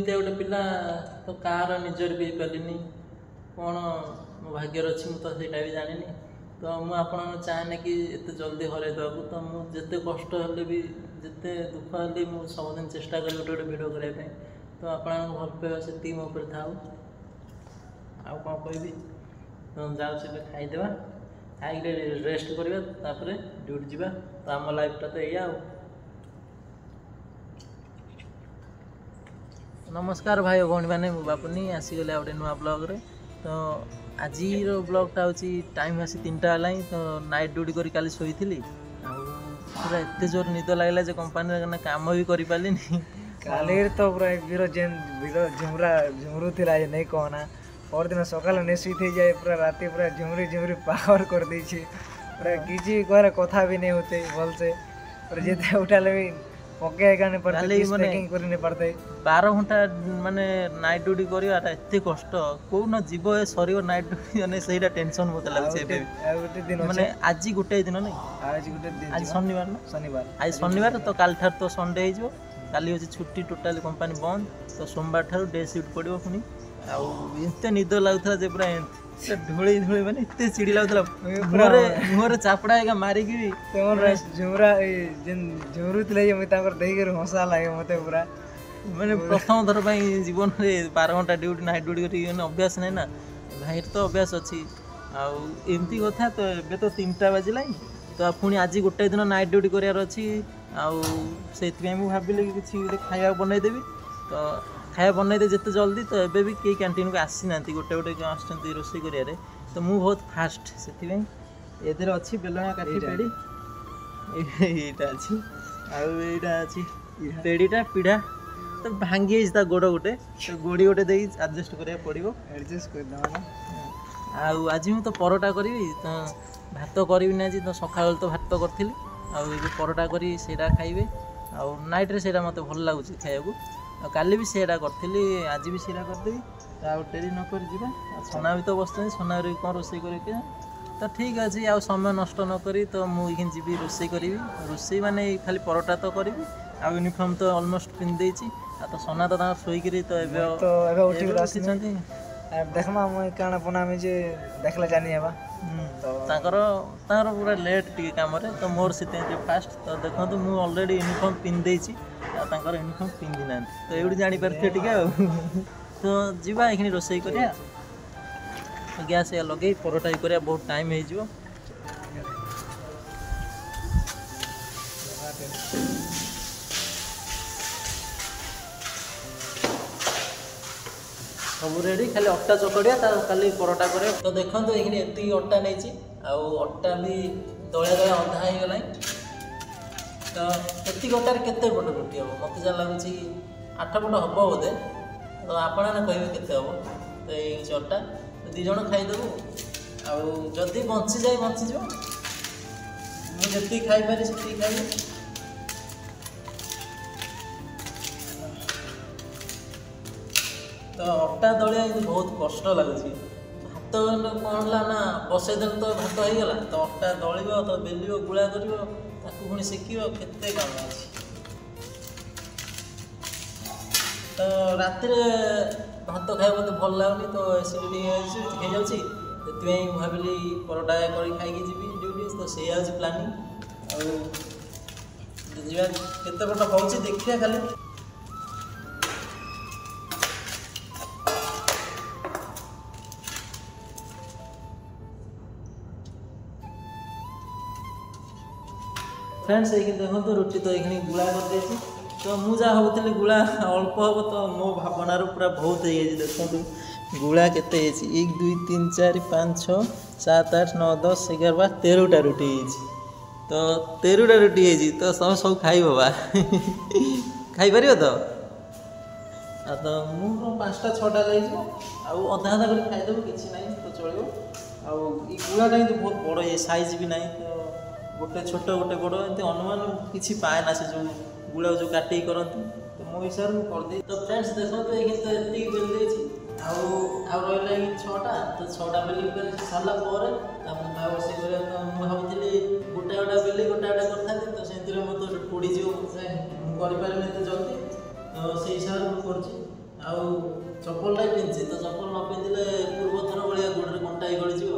एमती गोटे पिला तो कार निजर भी पारिनी कौन मो भाग्यर अच्छी मुझे ସେଇଟା भी जानी तो मुझे आपन चाहे कि एत जल्दी हरई देवाक तो मुझे कष्ट हेल्ले भी जिते दुख हेल्ले मुझे सबुदिन चेष्टा करी गोटे गोटे भिड करने तो आपन भल पाइबा से मो उपर थाऊ आउ कौन कहबी तो जाऊे खाईदेवा खाई रेस्ट करवा ड्यूटी जावा तो आम लाइफटा तो या नमस्कार भाई भौणी मैंने मो बापुनी आसीगले गोटे नुआ ब्लॉग रे तो आज ब्लॉगटा हूँ टाइम आसी 3टा है तो नाइट ड्यूटी करी काली शोई पूरा एत जोर निद लगला जे कंपानी काम भी कर पारे काली तो पूरा वीर झुमरा झुमरू थी नहीं कहना और दिन सकाल नहीं शुई जाए पूरा राति पूरा झुमरी झुमरी पावर कर दी पूरा किसी घर कथा भी नहीं होते भल से और जिते उठाले भी पके नहीं पड़ते 12 घंटा माने नाइट ड्यूटी करवाटा एत कष्ट कौन जीव सर नाइट ड्यूटी मैंने से टेंशन मत लगे माने आज गोटे दिन नहीं आज शनिवार ना आज शनिवार तो काल ठार तो संडे हो काली हूँ छुट्टी टोटाली कंपानी बंद तो सोमवार ठार डे शिफ्ट पड़ो पुणी आते निद लगुला जे पूरा ढोली ढोली मैंने इतने चिड़ी लगुला मुहर चापड़ा है मारिकी झुमरा झुमरू थे देख हसा लगे मत पूरा मैंने प्रथम थर जीवन में 12 घंटा ड्यूटी नाइट ड्यूटी कर अभ्यास नहीं ना भाई तो अभ्यास अच्छी आमती कथा तो ए तो 3टा बाजिला तो पुणी आज गोटे दिन नाइट ड्यूटी करार अच्छी से भाविली कि खाया बनईदेवी तो खाया बनईदे जिते जल्दी तो एबे भी कई कैंटीन को आसी ना गोटे गोटे आस रोषे कर तो मुझे बहुत फास्ट से ये अच्छी बेलना काठी पेड़ी यहाँ अच्छी आईटा अच्छी पेड़ीटा पीढ़ा तो भांगी गोड़ गोटे तो गोड़ी गोटे दे आडजस्ट करा पड़ो एडजस्ट कर आज मुझे तो परोटा करी तो भात करी आज तो सकाल तो भात करी परोटा करी सेटा खाइबे आ नाइट रे सेटा मते भल लागुची खाइबा काली भी सेटा करी आज भी सेटा करदेवी डेरी नक सोना भी तो बस सोना कौन रोसे कर तो ठीक अच्छे आ समय नष्ट नक तो मुझे जी रोसे करी रोसे माने खाली परोटा तो करी आ यूनिफॉर्म तो ऑलमोस्ट पिंधि तो सोना तो शोक देखमा काना पनामी जे देखला जानी हेबा तो पूरा लेट टी काम तो मोर से फास्ट तो देखो मुझे ऑलरेडी यूनिफॉर्म पिंधि यूनिफॉर्म पिंधि ना तो ये जापर टे तो जीवा ये रोसे कर गैस लगे परोटा कर बहुत टाइम हो सब रेडी खाली अटा चकड़िया खाली परोटा कर तो देखो ये एति अटा नहीं अटा भी दलिया दलिया अधा हो गला तो एति अटार केते पट रुटी हम मत जहाँ लगुच 8 पट हम बोधे तो आपने कहे केते हम तो ये अटा तो 2 जन खाईदेबू आदि बंची जाए बंचीज मुझे खाईपारे से खाई तो अटा दलिया बहुत कष्ट लगुच भात कौन है ना बसईदे तो भात हो गला तो अटा दलिब तो बेल गुला कर पुणी शिख के काम अच्छे तो राति भात खाया मत भल लगुनि तो एसिडिटी हो जाती भाविली परोटा कर खाई जी ड्यूटी तो से प्लानिंग आते पट हो देखिए खाली फ्रेंड्स ये देखो तो रुटी तो ये गुला कर तो मुझे भावुली गुला अल्प हम तो मो भावनार पूरा बहुत हो देखो गुला केते 1 2 3 4 5 6 7 8 9 10 11 12 13टा रुटी तो 13टा रुटी तो सब सब खाई बाबा खाईपर तो तो मुझे 5टा 6टा लगे अधा अधा कर खाईदेव कि तो चलो गुलाटा बहुत बड़ ये साइज भी ना तो गोटे छोट गोटे बड़ एमती अनुमान किसी पाए ना से जो गुड़ा जो काटिक करती तो मो हिसाब से करदे तो फ्रेंड्स देखो तो ये तो एति बेल देछि रहा 6टा तो 6टा बेली कर सारा पर से तो मुझे भावुली गोटे गोटा बेली गोटे गोटा करते तो से मत पड़ी कर जल्दी तो से हिसाब से ଆଉ ଚପଲଟା ପିନ୍ଧିଛି ତ ଚପଲ ନ ପିନ୍ଧିଲେ ପୂର୍ବ ଥର ଭଳିଆ ଗୋଡ଼ରେ କଣ୍ଟା ହେଇ ଗଳିଯିବ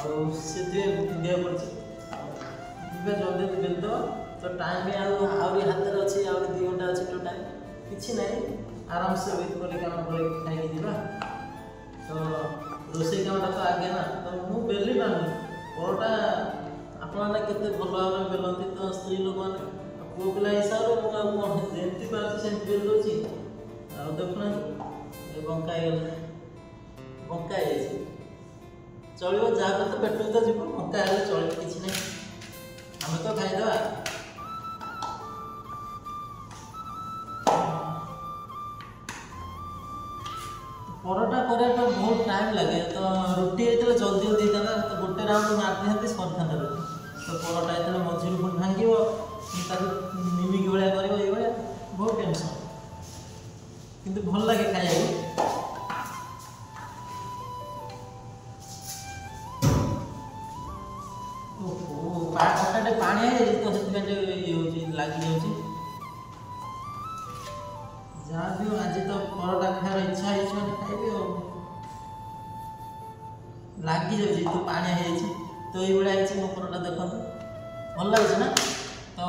ଆଉ ସେଥିପାଇଁ ପିନ୍ଧିବାକୁ ପଡ଼ୁଛି। ଏବେ ଜଲ୍ଦି ପିନ୍ଧିଦେବ ତ ଟାଇମ୍ ଆହୁରି ହାତରେ ଅଛି, ଆହୁରି 2 ଘଣ୍ଟା ଅଛି ତ ଟାଇମ୍ କିଛି ନାହିଁ, ଆରାମସେ ୱେଟ୍ କରି କାମ କରି ଖାଇକି ଯିବା। ତ ରୋଷେଇ କାମଟା ତ ଆଗେ ନା, ତ ମୁଁ ବେଲି ପାରୁନି ପରଟା ଆପଣମାନେ କେତେ ଭଲ ଭାବରେ ବେଲନ୍ତି ତ ସ୍ତ୍ରୀ ଲୋକମାନେ, ପୁଅ ପିଲା ହିସାବରେ ମୁଁ ଆଉ କ'ଣ ଯେମିତି ପାରୁଛି ସେମିତି ବେଲି ଦେଉଛି। ଆଉ ଦେଖୁନାହାନ୍ତି ବଙ୍କା ହେଇଗଲା, ବଙ୍କା ହେଇଯାଇଛି ଚଳିବ, ଯାହା ତ ପେଟକୁ ତ ଯିବ, ବଙ୍କା ହେଲେ ଚଳିବ କିଛି ନାହିଁ, ଆମେ ତ ଖାଇଦେବା। ପରଟା କରିବା ପାଇଁ ବହୁତ ଟାଇମ୍ ଲାଗେ, ତ ରୁଟି ହେଇଥିଲେ ଜଲ୍ଦି ଜଲ୍ଦି ହେଇଥାନ୍ତା, ତ ଗୋଟେ ରାଉଣ୍ଡ ମାରିଦିଅନ୍ତି ସରିଥାନ୍ତା ରୁଟି। ତ ପରଟା ହେଇଥିଲେ ମଝିରୁ ପୁଣି ଭାଙ୍ଗିବ, ତାକୁ ନିମିକି ଭଳିଆ କରିବ, ଏଇଭଳିଆ ବହୁତ ଟେନସନ୍, କିନ୍ତୁ ଭଲ ଲାଗେ ଖାଇବାକୁ। ଅଟାଟେ ପାଣି ହେଇଯାଇଛି ତ ସେଥିପାଇଁ ଟିକେ ଇଏ ହେଉଛି, ଲାଗିଯାଉଛି। ଯାହା ବି ହଉ ଆଜି ତ ପରଟା ଖାଇବାର ଇଚ୍ଛା ହେଇଛି ମାନେ ଖାଇବି ଆଉ। ଲାଗିଯାଉଛି ତ ପାଣିଆ ହେଇଯାଇଛି, ତ ଏଇଭଳିଆ ହେଇଛି ମୋ ପରଟା ଦେଖନ୍ତୁ, ଭଲ ଲାଗୁଛି ନା? ତ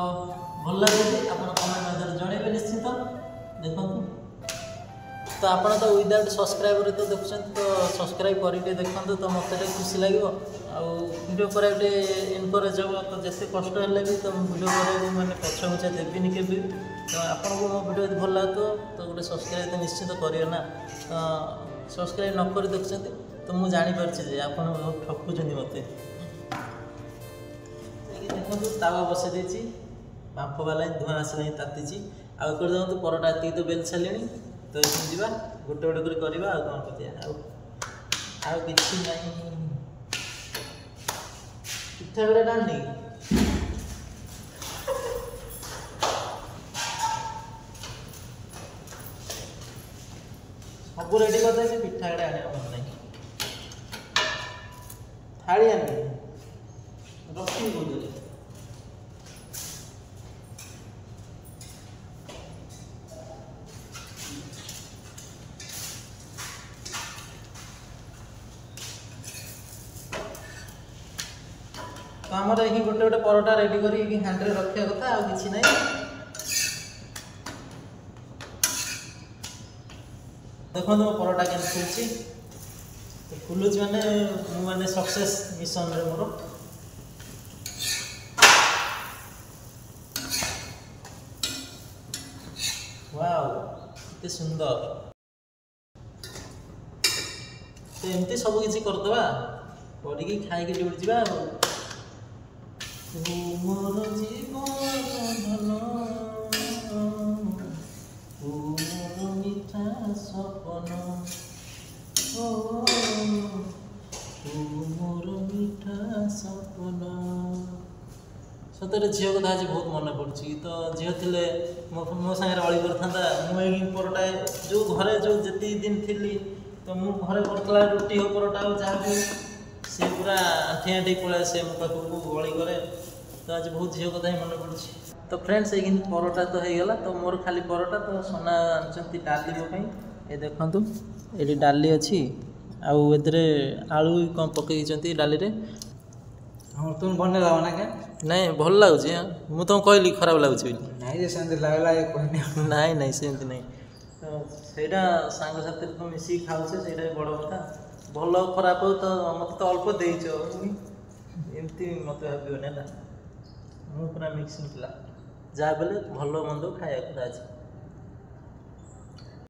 ଭଲ ଲାଗୁଛି ଆପଣ କମେଣ୍ଟ ମାଧ୍ୟମରେ ଜଣାଇବେ ନିଶ୍ଚିନ୍ତ। ଦେଖନ୍ତୁ ତ ଆପଣ ତ ୱିଦାଉଟ୍ ସବସ୍କ୍ରାଇବରରେ ତ ଦେଖୁଛନ୍ତି, ତ ସବସ୍କ୍ରାଇବ୍ କରିକି ଦେଖନ୍ତୁ, ତ ମୋତେ ଟିକେ ଖୁସି ଲାଗିବ ଆଉ ଭିଡ଼ିଓ କରିବାକୁ ଟିକେ ଏନକରେଜ୍ ହେବ। ତ ଯେତେ କଷ୍ଟ ହେଲେ ବି ତ ଭିଡ଼ିଓ କରିବାକୁ ମାନେ ପଛଘୁଞ୍ଚା ଦେବିନି କେବେ। ତ ଆପଣଙ୍କୁ ମୋ ଭିଡ଼ିଓ ଯଦି ଭଲ ଲାଗୁଥିବ ତ ଗୋଟେ ସବସ୍କ୍ରାଇବ୍ ତ ନିଶ୍ଚିତ କରିବେ ନା। ତ ସବସ୍କ୍ରାଇବ୍ ନ କରି ଦେଖୁଛନ୍ତି ତ ମୁଁ ଜାଣିପାରୁଛି ଯେ ଆପଣ ଠକୁଛନ୍ତି ମୋତେ। ଦେଖନ୍ତୁ ତାୱା ବସାଇ ଦେଇଛି, ବାମ୍ଫ ବାଲା ଧୂଆଁ ଆସିଲାଣି, ତାତିଛି। ଆଉ ଏପଟେ ଦେଖନ୍ତୁ ପରଟା ଏତିକି ତ ବେଲି ସାରିଲେଣି, ତ ଏଠି ଯିବା ଗୋଟେ ଗୋଟେ କରି କରିବା ଆଉ କ'ଣ କରିବା, ଆଉ କିଛି ନାହିଁ। ପିଠା ଗୁଡ଼ା ଡାଲନି ସବୁ ରେଡ଼ି କରିଦେଇଛି, ପିଠା ଗୁଡ଼ା ଆଣିବା ମନେ ନାହିଁ, ଥାଳି ଆଣିବି ରଖିବି କହୁଥିଲି। ତ ଆମର ଏହି ଗୋଟେ ଗୋଟେ ପରଟା ରେଡ଼ି କରିକି ହାଣ୍ଡିରେ ରଖିବା କଥା, ଆଉ କିଛି ନାହିଁ। ଦେଖନ୍ତୁ ମୋ ପରଟା କେମିତି ଫୁଲୁଛି, ଫୁଲୁଛି ମାନେ ମୁଁ ମାନେ ସକ୍ସେସ୍ ମିଶନରେ ମୋର। ୱାଓ କେତେ ସୁନ୍ଦର। ତ ଏମିତି ସବୁ କିଛି କରିଦେବା, କରିକି ଖାଇକି ଡ୍ୟୁଟି ଯିବା ଆଉ। ମୋର ଜୀବନ ମୋର ମିଠା ସପନ, ମୋର ମିଠା ସପନ। ସତରେ ଝିଅ କଥା ଆଜି ବହୁତ ମନେ ପଡ଼ୁଛି। ତ ଝିଅ ଥିଲେ ମୋ ସାଙ୍ଗରେ ଅଳି କରିଥାନ୍ତା, ମୁଁ ଏଇ ପରଟା ଯେଉଁ ଘରେ ଯେଉଁ ଯେତିକି ଦିନ ଥିଲି ତ ମୁଁ ଘରେ କରୁଥିଲା ରୁଟି ହଉ ପରଟା ହଉ ଯାହା ବି ହଉ, ସେ ପୁରା ଆଣ୍ଠି ଆଣ୍ଠି ପଳାଏ ସେ ମୋ ପାଖକୁ ଅଳି କରେ। ତ ଆଜି ବହୁତ ଝିଅ କଥା ହିଁ ମନେ ପଡ଼ୁଛି। ତ ଫ୍ରେଣ୍ଡସ୍ ଏଇ କିନ୍ତୁ ପରଟା ତ ହେଇଗଲା, ତ ମୋର ଖାଲି ପରଟା। ତ সোনা ଆଣିଛନ୍ତି ଡାଲି ମୋ ପାଇଁ, ଏ ଦେଖନ୍ତୁ ଏଠି ଡାଲି ଅଛି, ଆଉ ଏଥିରେ ଆଳୁ କ'ଣ ପକେଇଛନ୍ତି ଡାଲିରେ। ହଁ ତୁମେ ବନେଇଲା ନା କେ? ନାଇଁ ଭଲ ଲାଗୁଛି, ମୁଁ ତୁମକୁ କହିଲି ଖରାପ ଲାଗୁଛି ବୋଲି। ନାଇଁ ଯେ ସେମିତି ଲାଗିଲା କହିନି। ନାଇଁ ସେମିତି ନାହିଁ, ତ ସେଇଟା ସାଙ୍ଗସାଥିରେ ତ ମିଶିକି ଖାଉଛେ, ସେଇଟା ବି ବଡ଼ କଥା। ଭଲ ଖରାପ ହଉ ତ ମୋତେ ତ ଅଳ୍ପ ଦେଇଛ, ଏମିତି ମୋତେ ଭାବିବନି ହେଲା। ମୁଁ ପୁରା ମିକ୍ସିଂ ପିଲା, ଯାହା ବଲେ ଭଲ ମନ୍ଦ ଖାଇବାକୁ ଅଛି।